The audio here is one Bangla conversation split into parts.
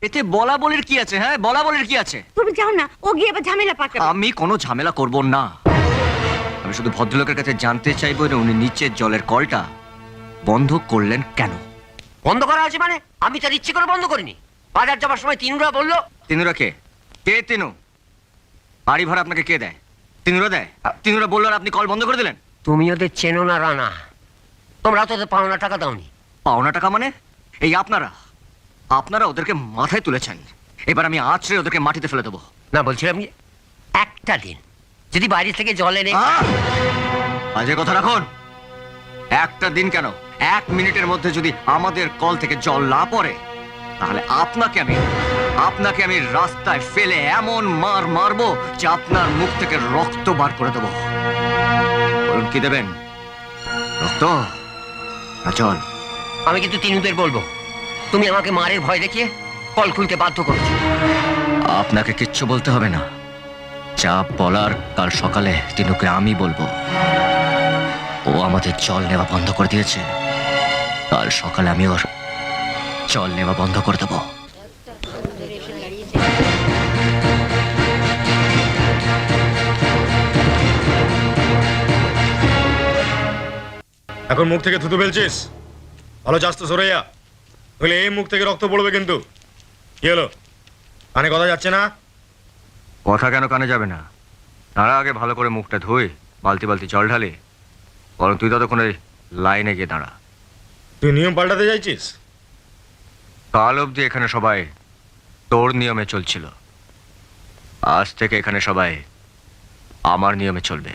এতে বলা বলির কি আছে? হ্যাঁ, বলা বলির কি আছে? তুমি যাও না, ও গিয়ে আবার ঝামেলা পাকাবে। আমি কোনো ঝামেলা করব না। আমি শুধু ভদ্রলোকের কাছে জানতে চাইবো যে উনি নিচের জলের কলটা বন্ধ করলেন কেন? বন্ধ করা আছে মানে? আমি তার ইচ্ছে করে বন্ধ করিনি। বাজার যাবার সময় তিনুরা বললো। তিনুরা কে? কে তিনু? বাড়ি ভাড়া আপনাকে কে দেয়? তিনুরা দেয়? তিনুরা বললো আর আপনি কল বন্ধ করে দিলেন? তুমি ওদের চেনো না রানা, তোমরা তো ওদের পাওনা টাকা দাওনি। পাওনা টাকা মানে? এই আপনারা ওদেরকে মাথায় তুলেছেন। এবার আমি আছড়ে ওদেরকে মাটিতে ফেলে দেবো। না, বলছিলাম যে একটা দিন যদি বাইরে থেকে জল এনে। বাজে কথা রাখুন। একটা দিন কেন, 1 মিনিটের মধ্যে যদি আমাদের কল থেকে জল না পড়ে, তাহলে আপনাকে আমি রাস্তায় ফেলে এমন মার মারবো যে আপনার মুখ থেকে রক্ত বার করে দেবো। বলুন, কি দেবেন? রক্ত না জল? আমি কিন্তু তিনুদের বলবো তুমি আমাকে মারের ভয় দেখিয়ে কল খুলতে বাধ্য করেছো। আপনাকে কিচ্ছু বলতে হবে না। যা বলার কাল সকালে তিনুকে আমি বলবো। ও আমাদের জল নেওয়া বন্ধ করে দিয়েছে, কাল সকালে আমি ওর জল নেওয়া বন্ধ করে দেবো। এখন মুখ থেকে থুতু ফেলছিস? ভালো চাস তো সরাইয়া, নইলে এই মুখ থেকে রক্ত পড়বে কিন্তু। কি হলো, কানে কথা যাচ্ছে না? কথা কেন কানে যাবে না? তারা আগে ভালো করে মুখটা ধুই, বালতি বালতি জল ঢালি। বরং তুই ততক্ষণ ওই লাইনে গিয়ে দাঁড়া। তুই নিয়ম পাল্টাতে চাইছিস? কাল অবধি এখানে সবাই তোর নিয়মে চলছিল, আজ থেকে এখানে সবাই আমার নিয়মে চলবে।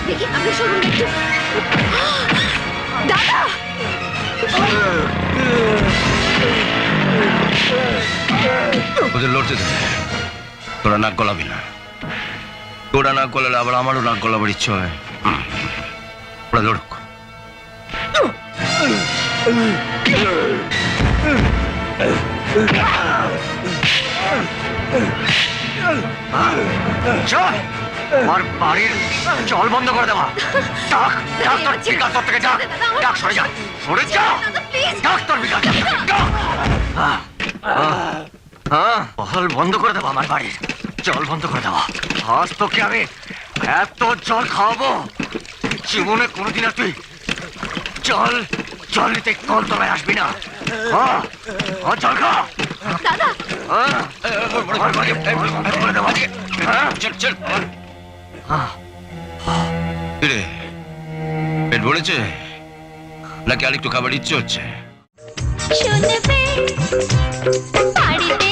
দেখি আপনি শুনুন একটু। দাদা, ওদের লড়তে দে, তোরা নাক গলাবি না। তোরা নাক গলালে আবার আমারও নাক গলাবার ইচ্ছে হয়। ওরা লড়ুক। চল, আমার বাড়ির জল বন্ধ করে দেওয়া। ডাক ডাক তোর বিকাশ থেকে ডাক, ডাক সরে যা, সরে যা, ডাক তোর বিকাশ। জল বন্ধ করে দেবো, আমার বাড়ির জল বন্ধ করে দেওয়া। আজ তোকে আমি এত জল খাওয়াবো, জীবনে কোনোদিন আর তুই জল জল নিতে কলতলায় আসবি না। জল খা দাদা। চল চল। পেট ভরেছে নাকি আরেকটু খাবার ইচ্ছে হচ্ছে? শুনবে বাড়িতে